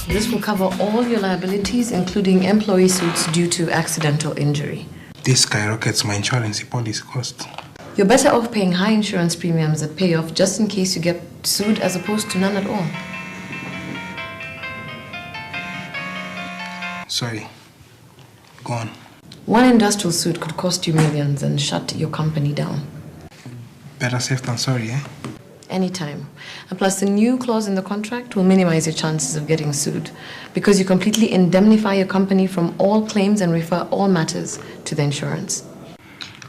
This will cover all your liabilities, including employee suits due to accidental injury. This skyrockets my insurance policy cost. You're better off paying high insurance premiums that pay off just in case you get sued as opposed to none at all. Sorry. Go on. One industrial suit could cost you millions and shut your company down. Better safe than sorry, eh? Anytime. And plus, the new clause in the contract will minimize your chances of getting sued because you completely indemnify your company from all claims and refer all matters to the insurance.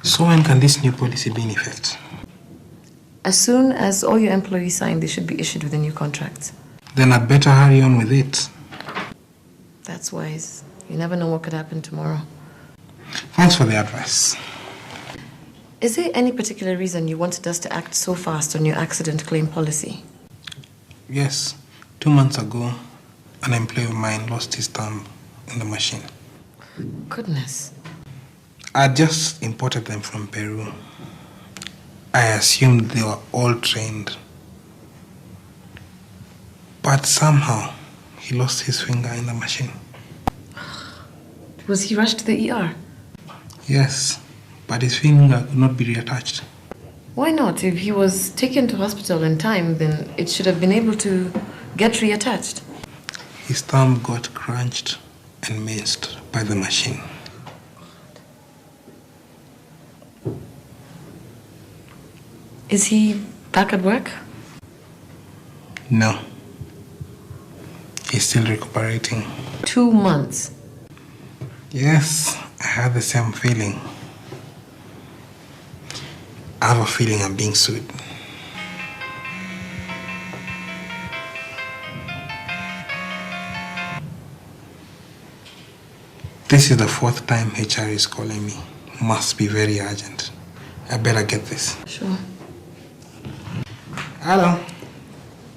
So when can this new policy be in effect? As soon as all your employees sign, they should be issued with a new contract. Then I'd better hurry on with it. That's wise. You never know what could happen tomorrow. Thanks for the advice. Is there any particular reason you wanted us to act so fast on your accident claim policy? Yes. 2 months ago, an employee of mine lost his thumb in the machine. Goodness. I just imported them from Peru. I assumed they were all trained. But somehow, he lost his finger in the machine. Was he rushed to the ER? Yes, but his finger could not be reattached. Why not? If he was taken to hospital in time, then it should have been able to get reattached. His thumb got crunched and minced by the machine. Is he back at work? No. He's still recuperating. 2 months. Yes, I had the same feeling. I have a feeling I'm being sued. This is the 4th time HR is calling me. Must be very urgent. I better get this. Sure. Hello.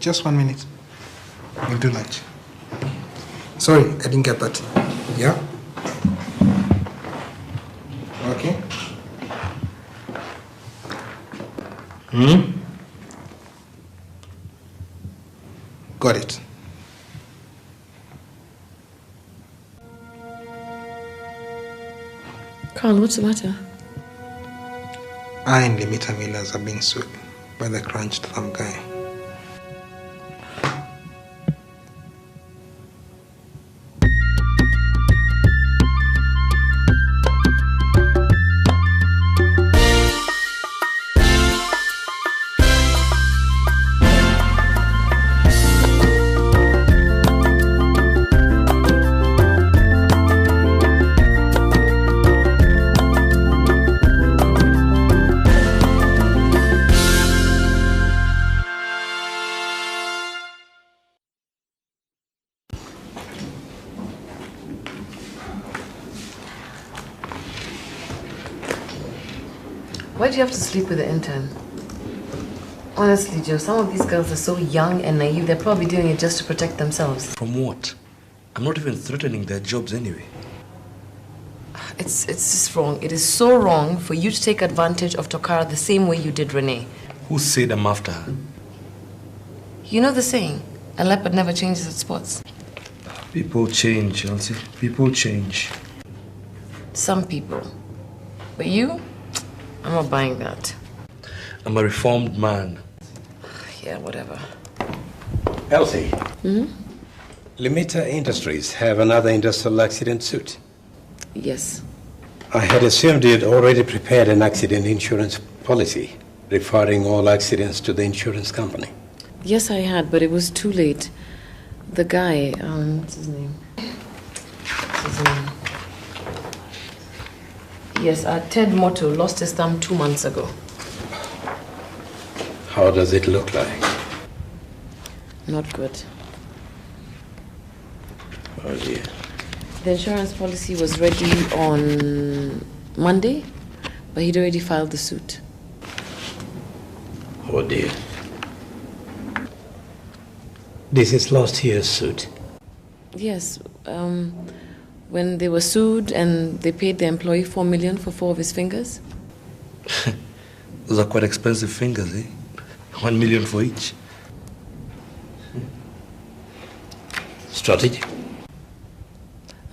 Just 1 minute. We'll do lunch. Sorry, I didn't get that. Yeah? Okay. Got it. Carl, what's the matter? I and Limita Millers are being sued by the crunched thumb guy. Why do you have to sleep with the intern? Honestly, Joe, some of these girls are so young and naive, they're probably doing it just to protect themselves. From what? I'm not even threatening their jobs anyway. It's just wrong. It is so wrong for you to take advantage of Tokara the same way you did Renee. Who said I'm after her? You know the saying, a leopard never changes its spots. People change, Chelsea. People change. Some people. But you? I'm not buying that. I'm a reformed man. Yeah, whatever. Elsie. Limita Industries have another industrial accident suit. Yes. I had assumed you'd already prepared an accident insurance policy, referring all accidents to the insurance company. Yes, I had, but it was too late. The guy, what's his name? Yes, Ted Motto lost his thumb 2 months ago. How does it look like? Not good. Oh dear. The insurance policy was ready on Monday, but he'd already filed the suit. Oh dear. This is last year's suit. Yes, when they were sued and they paid the employee 4 million for 4 of his fingers. Those are quite expensive fingers, eh? 1 million for each. Strategy?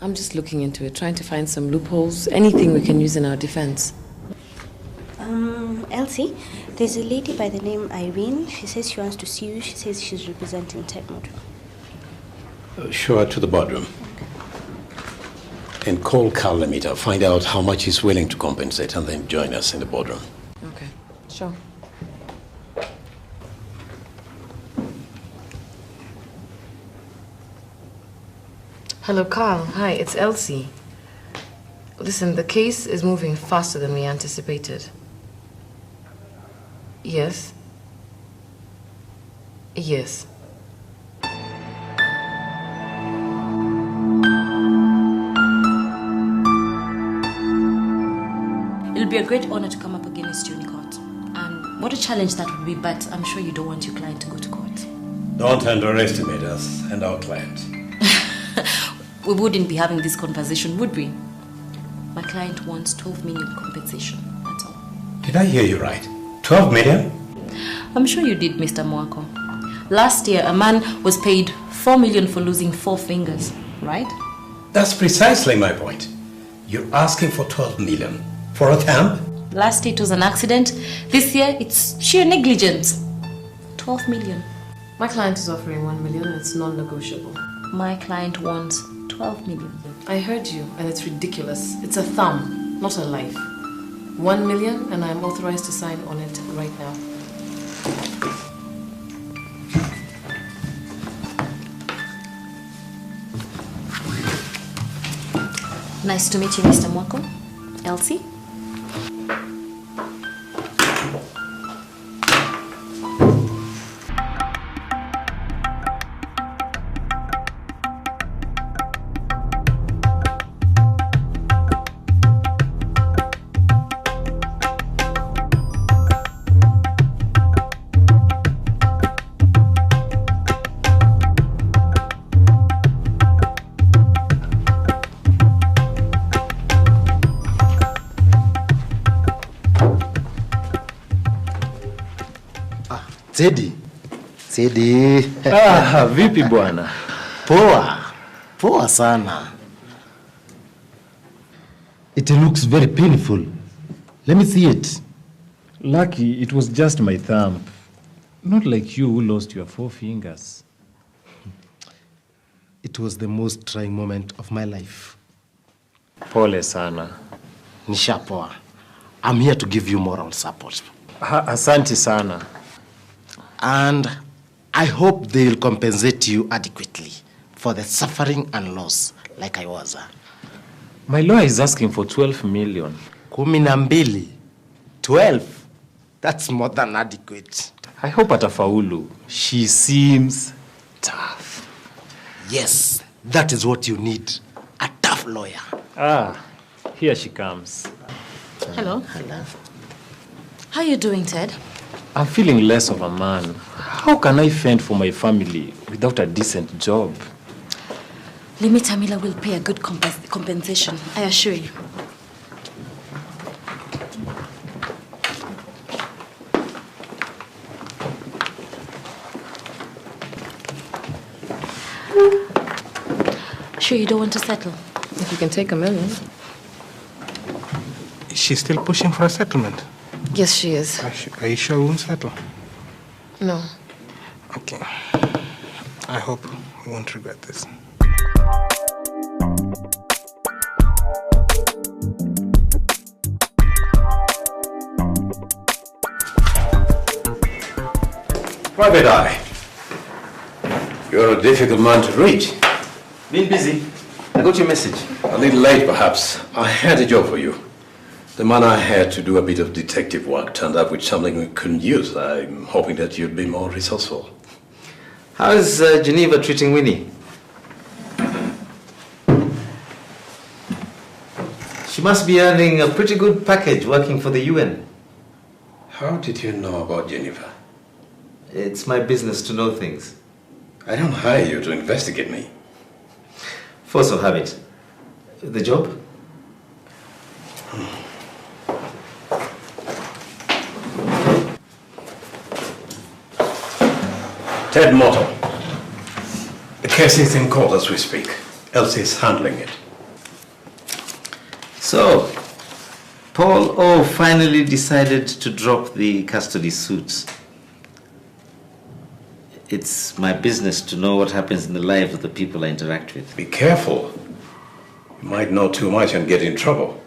I'm just looking into it, trying to find some loopholes, anything we can use in our defense. Elsie, there's a lady by the name Irene. She says she wants to see you. She says she's representing TidPix. Show her to the boardroom. And call Carl Lemita. Find out how much he's willing to compensate and then join us in the boardroom. Okay, sure. Hello, Carl. Hi, it's Elsie. Listen, the case is moving faster than we anticipated. Yes. Yes. It'll be a great honor to come up against you in court. And what a challenge that would be, but I'm sure you don't want your client to go to court. Don't underestimate us and our client. We wouldn't be having this conversation, would we? My client wants 12 million compensation, that's all. Did I hear you right? 12 million? I'm sure you did, Mr. Mwako. Last year, a man was paid 4 million for losing 4 fingers, right? That's precisely my point. You're asking for 12 million for a thumb? Last year it was an accident. This year it's sheer negligence. 12 million. My client is offering 1 million and it's non-negotiable. My client wants 12 million. I heard you, and it's ridiculous. It's a thumb, not a life. 1 million, and I'm authorized to sign on it right now. Nice to meet you, Mr. Mwako. Elsie? Eddy. Vipi bwana? Poa sana. It looks very painful. Let me see it. Lucky, it was just my thumb. Not like you who lost your 4 fingers. It was the most trying moment of my life. Pole sana. Nishapoa. I'm here to give you moral support. Asante sana. And I hope they'll compensate you adequately for the suffering and loss like I was. My lawyer is asking for 12 million. 12. 12? That's more than adequate. I hope atafaulu. She seems tough. Yes, that is what you need. A tough lawyer. Here she comes. Hello. Hello. How are you doing, Ted? I'm feeling less of a man. How can I fend for my family without a decent job? Limita Miller will pay a good compensation, I assure you. Sure you don't want to settle? If you can take $1 million. Is she still pushing for a settlement? Yes, she is. Are you sure we won't settle? No. Okay. I hope we won't regret this. Private Eye. You're a difficult man to reach. Been busy. I got your message. A little late, perhaps. I had a job for you. The man I had to do a bit of detective work turned up with something we couldn't use. I'm hoping that you'd be more resourceful. How is Geneva treating Winnie? She must be earning a pretty good package working for the UN. How did you know about Geneva? It's my business to know things. I don't hire you to investigate me. Force of habit. The job? Ted Morton. The case is in court as we speak. Elsie is handling it. So, Paul O finally decided to drop the custody suits. It's my business to know what happens in the lives of the people I interact with. Be careful. You might know too much and get in trouble.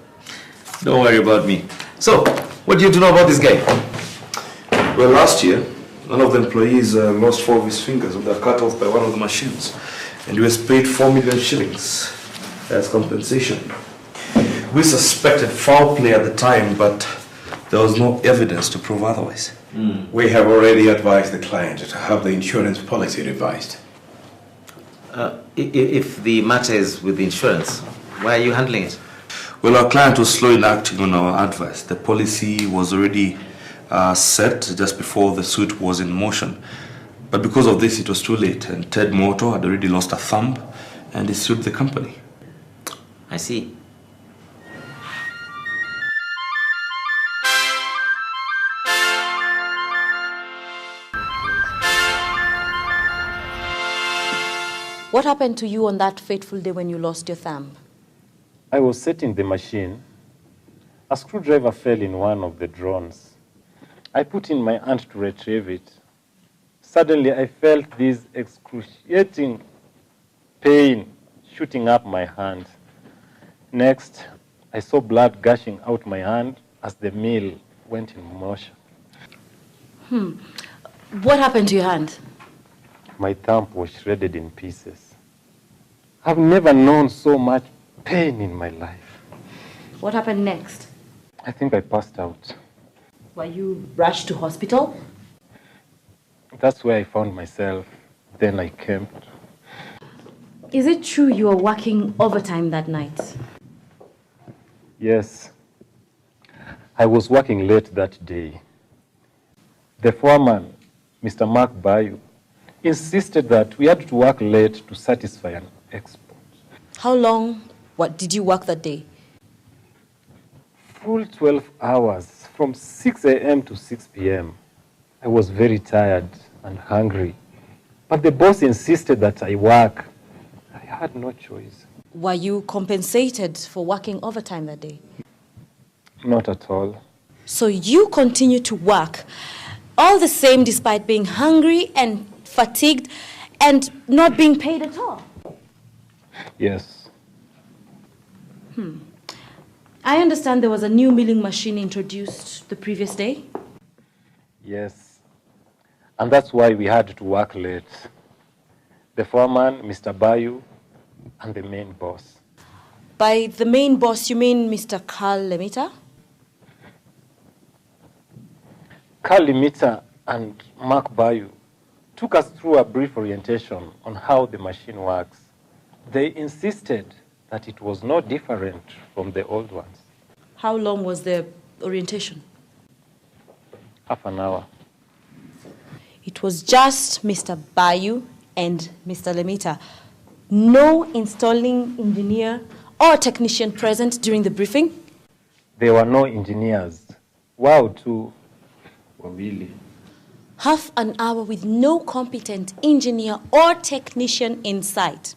Don't worry about me. So, what do you know about this guy? Well, last year, one of the employees lost 4 of his fingers and they're cut off by one of the machines. And he was paid 4 million shillings as compensation. We suspected foul play at the time, but there was no evidence to prove otherwise. We have already advised the client to have the insurance policy revised. If the matter is with the insurance, why are you handling it? Well, our client was slow in acting on our advice. The policy was already set just before the suit was in motion. But because of this, it was too late, and Ted Morton had already lost a thumb, and he sued the company. I see. What happened to you on that fateful day when you lost your thumb? I was setting the machine. A screwdriver fell in one of the drones. I put in my hand to retrieve it. Suddenly, I felt this excruciating pain shooting up my hand. Next, I saw blood gushing out my hand as the mill went in motion. What happened to your hand? My thumb was shredded in pieces. I've never known so much pain in my life. What happened next? I think I passed out. Were you rushed to hospital? That's where I found myself. Then I came. Is it true you were working overtime that night? Yes. I was working late that day. The foreman, Mr. Mark Bayu, insisted that we had to work late to satisfy an export. How long did you work that day? Full 12 hours, from 6 a.m. to 6 p.m. I was very tired and hungry, but the boss insisted that I work. I had no choice. Were you compensated for working overtime that day? Not at all. So you continued to work, all the same despite being hungry and fatigued and not being paid at all? Yes. I understand there was a new milling machine introduced the previous day? Yes. And that's why we had to work late. The foreman, Mr. Bayu, and the main boss. By the main boss, you mean Mr. Carl Lemita? Carl Lemita and Mark Bayu took us through a brief orientation on how the machine works. They insisted that it was no different from the old ones. How long was the orientation? Half an hour. It was just Mr. Bayu and Mr. Lemita. No installing engineer or technician present during the briefing? There were no engineers. Wow, too. Really. Half an hour with no competent engineer or technician in sight.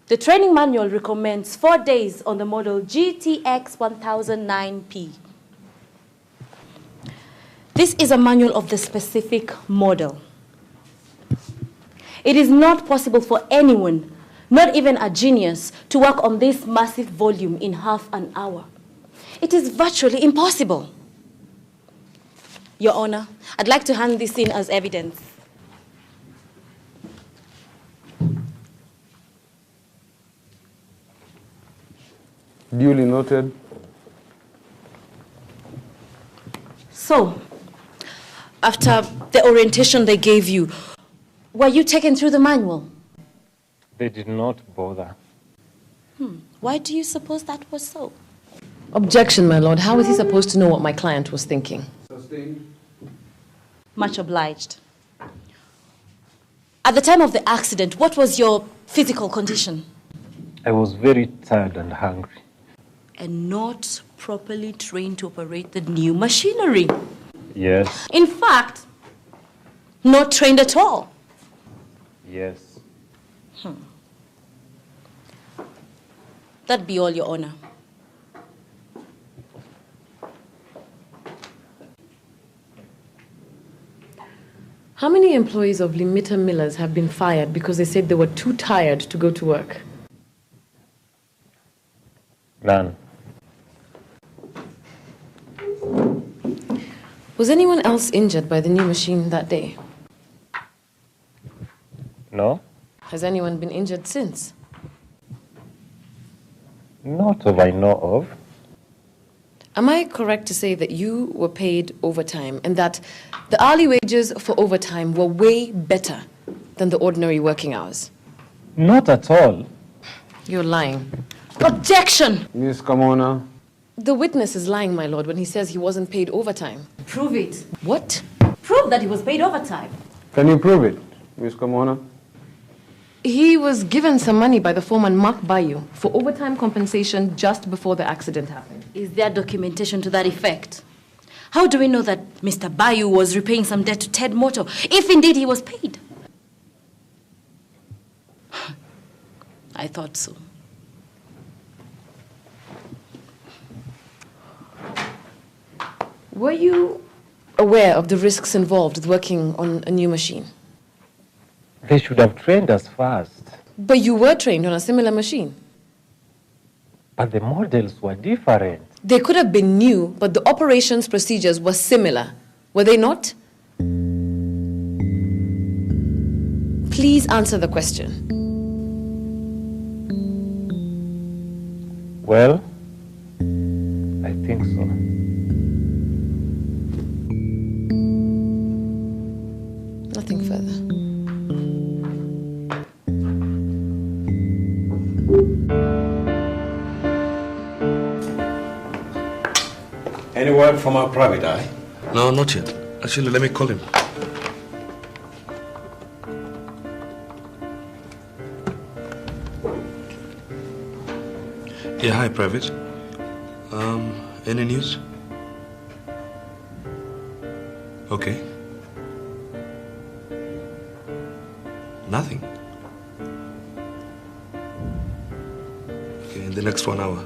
The training manual recommends 4 days on the model GTX 1009P. This is a manual of the specific model. It is not possible for anyone, not even a genius, to work on this massive volume in half an hour. It is virtually impossible. Your Honor, I'd like to hand this in as evidence. Duly noted. So, after the orientation they gave you, were you taken through the manual? They did not bother. Why do you suppose that was so? Objection, my lord. How was he supposed to know what my client was thinking? Sustained. Much obliged. At the time of the accident, what was your physical condition? I was very tired and hungry. And not properly trained to operate the new machinery. Yes. In fact, not trained at all. Yes. That be all, Your Honor. How many employees of Limita Millers have been fired because they said they were too tired to go to work? None. Was anyone else injured by the new machine that day? No? Has anyone been injured since? Not of I know of. Am I correct to say that you were paid overtime and that the hourly wages for overtime were way better than the ordinary working hours? Not at all. You're lying. Objection! Miss Kamona. The witness is lying, my lord, when he says he wasn't paid overtime. Prove it. What? Prove that he was paid overtime. Can you prove it, Miss Kamona? He was given some money by the foreman Mwako for overtime compensation just before the accident happened. Is there documentation to that effect? How do we know that Mr. Bayu was repaying some debt to Ted Moto, if indeed he was paid? I thought so. Were you aware of the risks involved with working on a new machine? They should have trained us first. But you were trained on a similar machine. But the models were different. They could have been new, but the operations procedures were similar. Were they not? Please answer the question. Well, I think so. Nothing further. Any word from our private eye? No, not yet. Actually, let me call him. Yeah, hi, Private. Any news? Okay. Nothing. Okay, in the next 1 hour.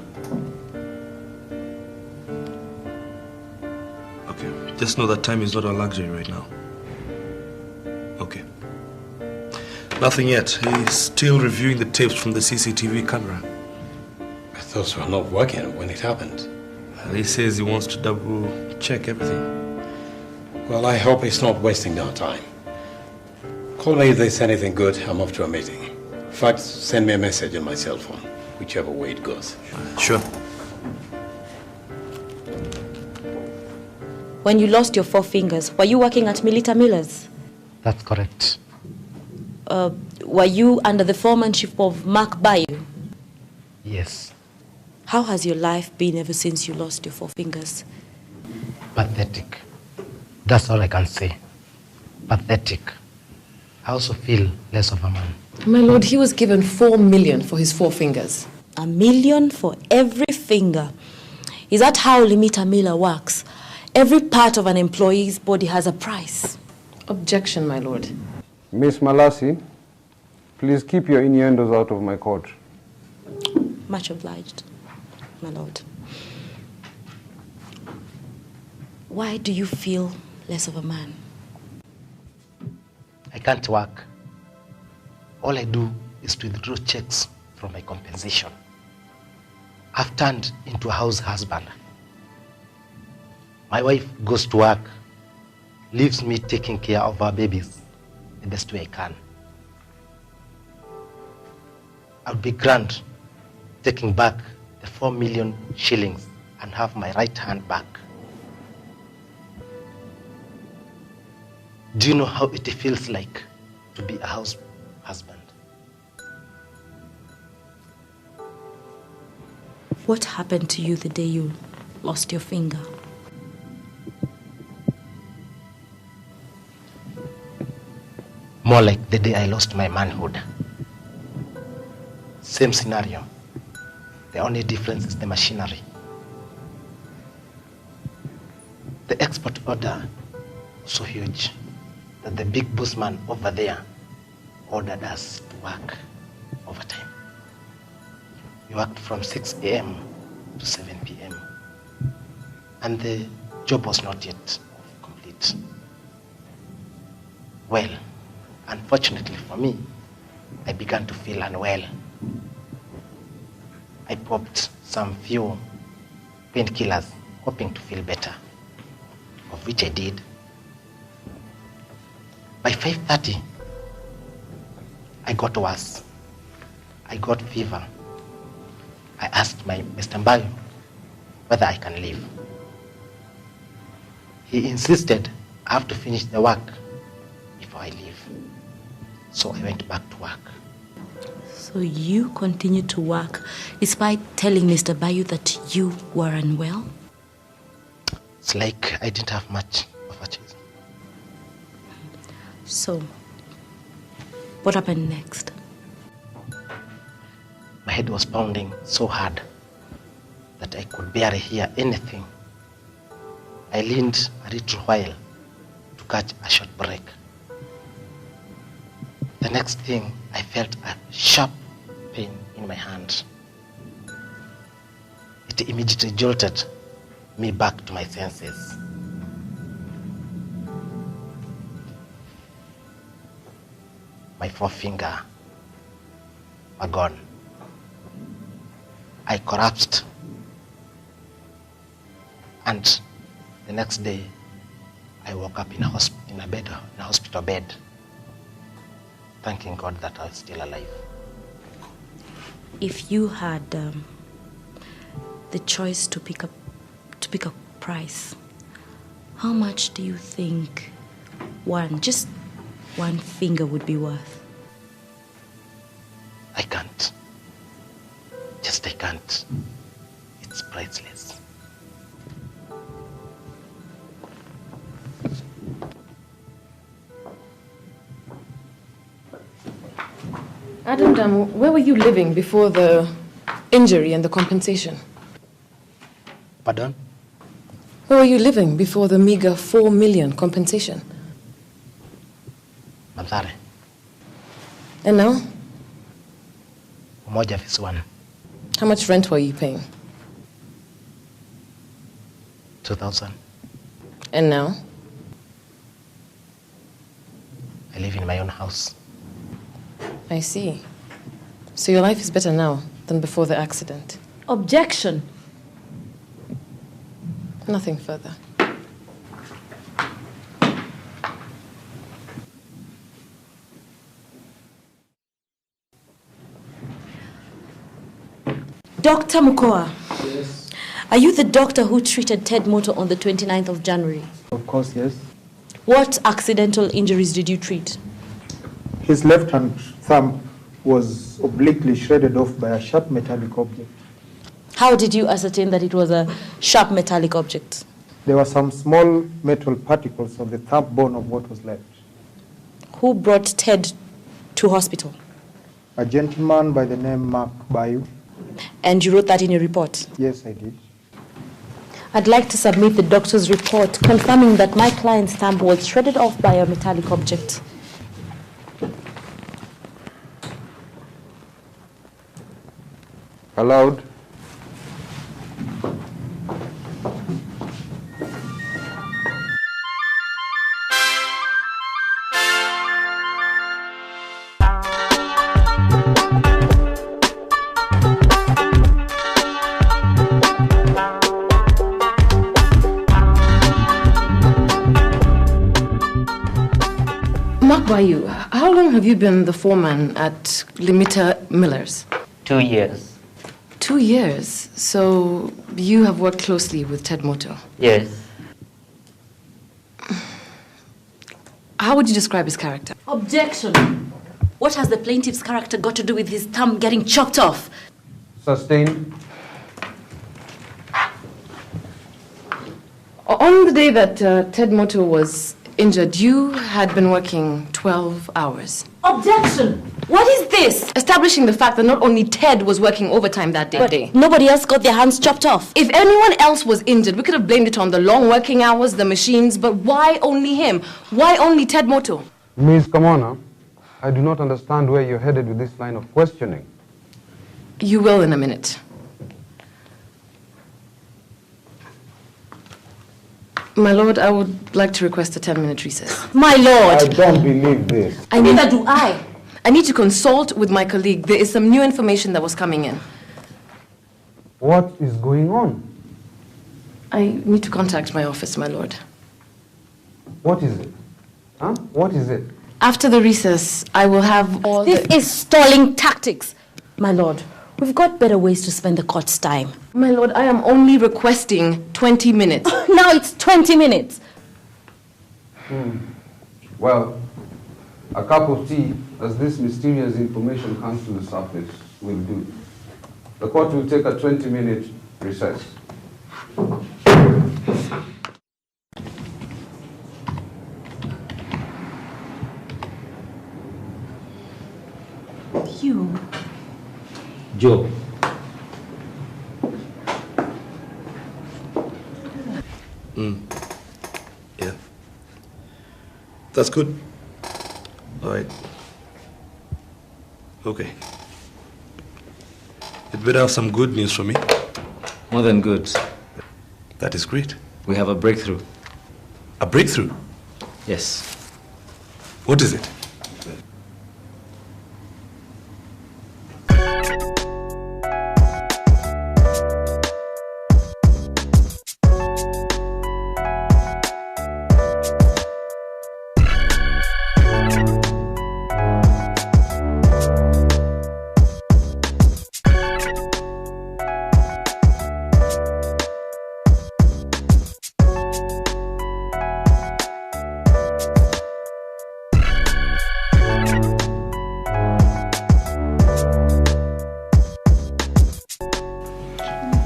Okay, just know that time is not a luxury right now. Okay. Nothing yet. He's still reviewing the tapes from the CCTV camera. Those were not working when it happened. He says he wants to double check everything. Well, I hope he's not wasting our time. Call me if there's anything good. I'm off to a meeting. In fact, send me a message on my cell phone, whichever way it goes. Sure. When you lost your 4 fingers, were you working at Milita Millers? That's correct. Were you under the foremanship of Mark Bayu? Yes. How has your life been ever since you lost your 4 fingers? Pathetic. That's all I can say. Pathetic. I also feel less of a man. My lord, he was given 4 million for his 4 fingers. $1 million for every finger. Is that how Limita Miller works? Every part of an employee's body has a price. Objection, my lord. Miss Malasi, please keep your innuendos out of my court. Much obliged, my lord. Why do you feel less of a man? I can't work. All I do is to withdraw checks from my compensation. I've turned into a house husband. My wife goes to work, leaves me taking care of our babies the best way I can. I would be grand taking back the 4 million shillings and have my right hand back. Do you know how it feels like to be a house husband? What happened to you the day you lost your finger? more like the day I lost my manhood. Same scenario. The only difference is the machinery. The export order was so huge that the big bossman over there ordered us to work overtime. We worked from 6 a.m. to 7 p.m. and the job was not yet complete. Well, unfortunately for me, I began to feel unwell. I popped some few painkillers, hoping to feel better, of which I did. By 5:30, I got worse. I got fever. I asked my Mr. Mbayo whether I can leave. He insisted I have to finish the work before I leave. So I went back to work. So you continued to work despite telling Mr. Bayu that you were unwell? It's like I didn't have much of a choice. So, what happened next? My head was pounding so hard that I could barely hear anything. I leaned a little while to catch a short break. The next thing, I felt a sharp pain in my hand. It immediately jolted me back to my senses. My forefinger were gone. I collapsed, and the next day I woke up in a hospital bed, thanking God that I was still alive. If you had the choice to pick a price, how much do you think just one finger would be worth? I can't. I can't. It's priceless. Adam, where were you living before the injury and the compensation? Pardon? Where were you living before the meager 4 million compensation? Manzare. And now? Umoja Phase 1. How much rent were you paying? 2,000. And now? I live in my own house. I see. So your life is better now than before the accident? Objection. Nothing further. Dr. Mukoa. Yes. Are you the doctor who treated Ted Moto on the 29th of January? Of course, yes. What accidental injuries did you treat? His left hand thumb was obliquely shredded off by a sharp metallic object. How did you ascertain that it was a sharp metallic object? There were some small metal particles on the thumb bone of what was left. Who brought Ted to hospital? A gentleman by the name Mark Bayu. And you wrote that in your report? Yes, I did. I'd like to submit the doctor's report confirming that my client's thumb was shredded off by a metallic object. Allowed. Bayu, how long have you been the foreman at Limita Millers? 2 years. 2 years? So you have worked closely with Ted Moto? Yes. How would you describe his character? Objection. What has the plaintiff's character got to do with his thumb getting chopped off? Sustained. On the day that Ted Moto was injured, you had been working 12 hours. Objection! What is this? Establishing the fact that not only Ted was working overtime that day. But nobody else got their hands chopped off. If anyone else was injured, we could have blamed it on the long working hours, the machines, but why only him? Why only Ted Moto? Ms. Kamona, I do not understand where you're headed with this line of questioning. You will in a minute. My lord, I would like to request a 10-minute recess. My lord! I don't believe this. Neither do I. I need to consult with my colleague. There is some new information that was coming in. What is going on? I need to contact my office, my lord. What is it? Huh? What is it? After the recess, I will have all This is stalling tactics. My lord, we've got better ways to spend the court's time. My lord, I am only requesting 20 minutes. Now it's 20 minutes. Well, a cup of tea, as this mysterious information comes to the surface, will do. The court will take a 20-minute recess. You. Joe. Yeah. That's good. All right. Okay. You'd better have some good news for me. More than good. That is great. We have a breakthrough. A breakthrough? Yes. What is it?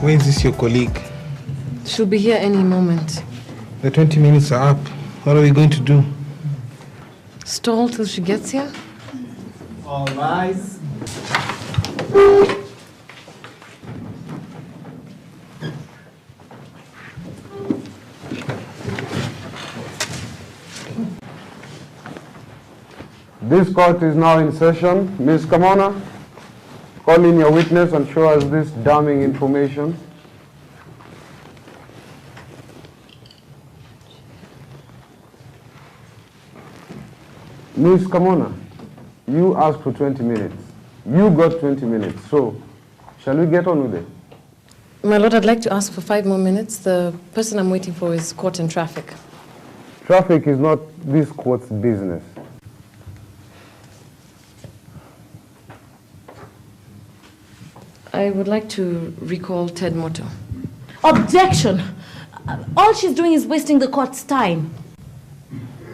When is this your colleague? She'll be here any moment. The 20 minutes are up. What are we going to do? Stall till she gets here? All rise. This court is now in session. Ms. Kamona, call in your witness and show us this damning information. Ms. Kamona, you asked for 20 minutes. You got 20 minutes, so shall we get on with it? My lord, I'd like to ask for 5 more minutes. The person I'm waiting for is caught in traffic. Traffic is not this court's business. I would like to recall Ted Moto. Objection! All she's doing is wasting the court's time.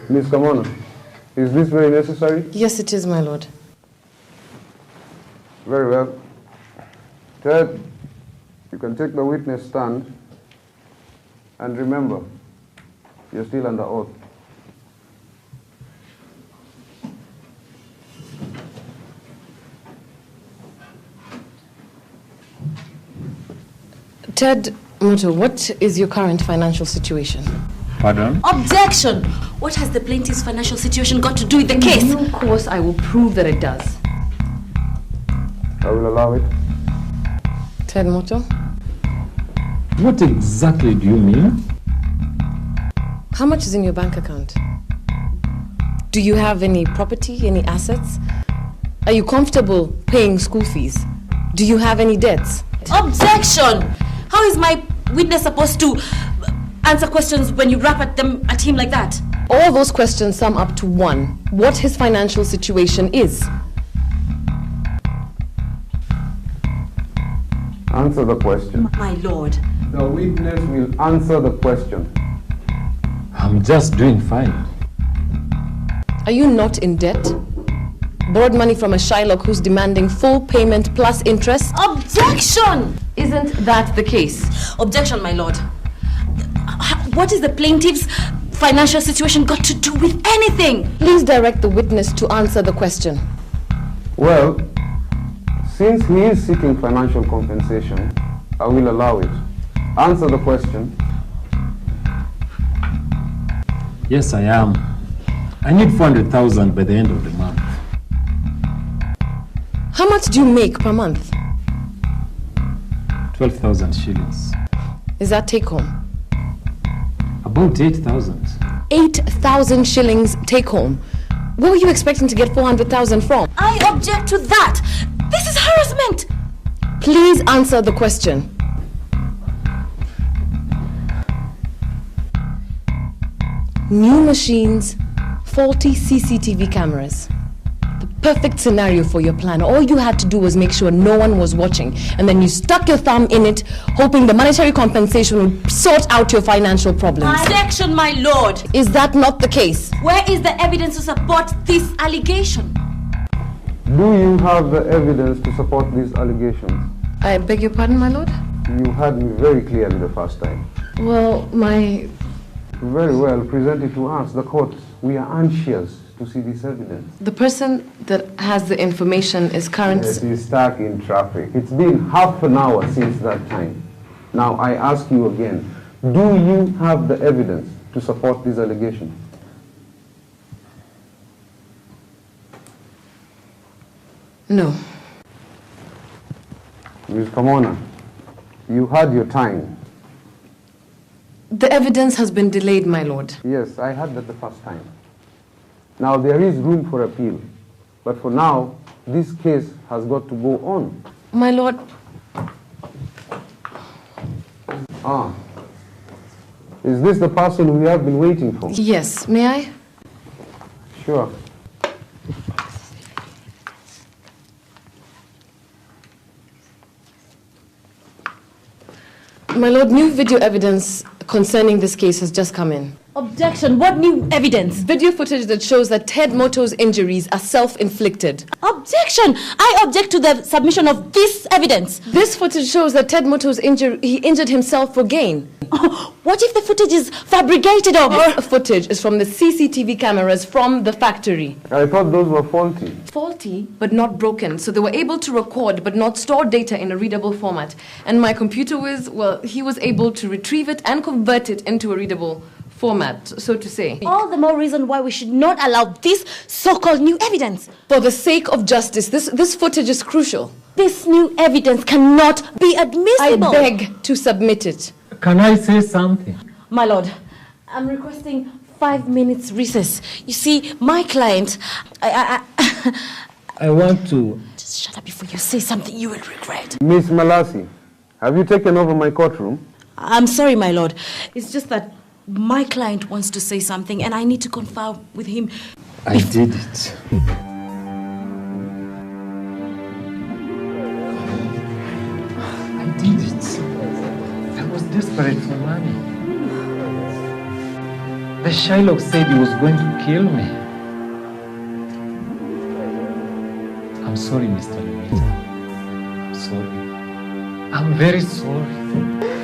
Ms. Kamona, is this very necessary? Yes, it is, my lord. Very well. Ted, you can take the witness stand. And remember, you're still under oath. Ted Moto, what is your current financial situation? Pardon? Objection! What has the plaintiff's financial situation got to do with the case? Of course, I will prove that it does. I will allow it. Ted Moto? What exactly do you mean? How much is in your bank account? Do you have any property, any assets? Are you comfortable paying school fees? Do you have any debts? Objection! How is my witness supposed to answer questions when you rap at him like that? All those questions sum up to one: what his financial situation is. Answer the question. My lord. The witness will answer the question. I'm just doing fine. Are you not in debt? Borrowed money from a Shylock who's demanding full payment plus interest? Objection! Isn't that the case? Objection, my lord. What is the plaintiff's financial situation got to do with anything? Please direct the witness to answer the question. Well, since he is seeking financial compensation, I will allow it. Answer the question. Yes, I am. I need 400,000 by the end of the month. How much do you make per month? 12,000 shillings. Is that take home? About 8,000. 8,000 shillings take home. Where were you expecting to get 400,000 from? I object to that. This is harassment. Please answer the question. New machines, faulty CCTV cameras. The perfect scenario for your plan. All you had to do was make sure no one was watching, and then you stuck your thumb in it, hoping the monetary compensation would sort out your financial problems. Objection, my lord. Is that not the case? Where is the evidence to support this allegation? Do you have the evidence to support these allegations? I beg your pardon, my lord? You heard me very clearly the first time. Well, Very well, present it to us, the court. We are anxious to see this evidence. The person that has the information is current. Yes, he's stuck in traffic. It's been half an hour since that time. Now, I ask you again, do you have the evidence to support these allegations? No. Ms. Kamona, you had your time. The evidence has been delayed, my lord. Yes, I had that the first time. Now, there is room for appeal. But for now, this case has got to go on. My lord. Is this the person we have been waiting for? Yes, may I? Sure. My lord, new video evidence concerning this case has just come in. Objection. What new evidence? Video footage that shows that Ted Moto's injuries are self-inflicted. Objection. I object to the submission of this evidence. This footage shows that Ted Moto's he injured himself for gain. What if the footage is fabricated or... This footage is from the CCTV cameras from the factory. I thought those were faulty. Faulty, but not broken. So they were able to record, but not store data in a readable format. And my computer he was able to retrieve it and convert it into a readable format, so to say. All the more reason why we should not allow this so-called new evidence. For the sake of justice, this footage is crucial. This new evidence cannot be admissible. I beg to submit it. Can I say something? My lord, I'm requesting 5 minutes recess. You see, my client, I want to... Just shut up before you say something you will regret. Miss Malasi, have you taken over my courtroom? I'm sorry, my lord. It's just that my client wants to say something and I need to confer with him. I did it. I did it. I was desperate for money. The Shylock said he was going to kill me. I'm sorry, Mr. Limita. I'm sorry. I'm very sorry.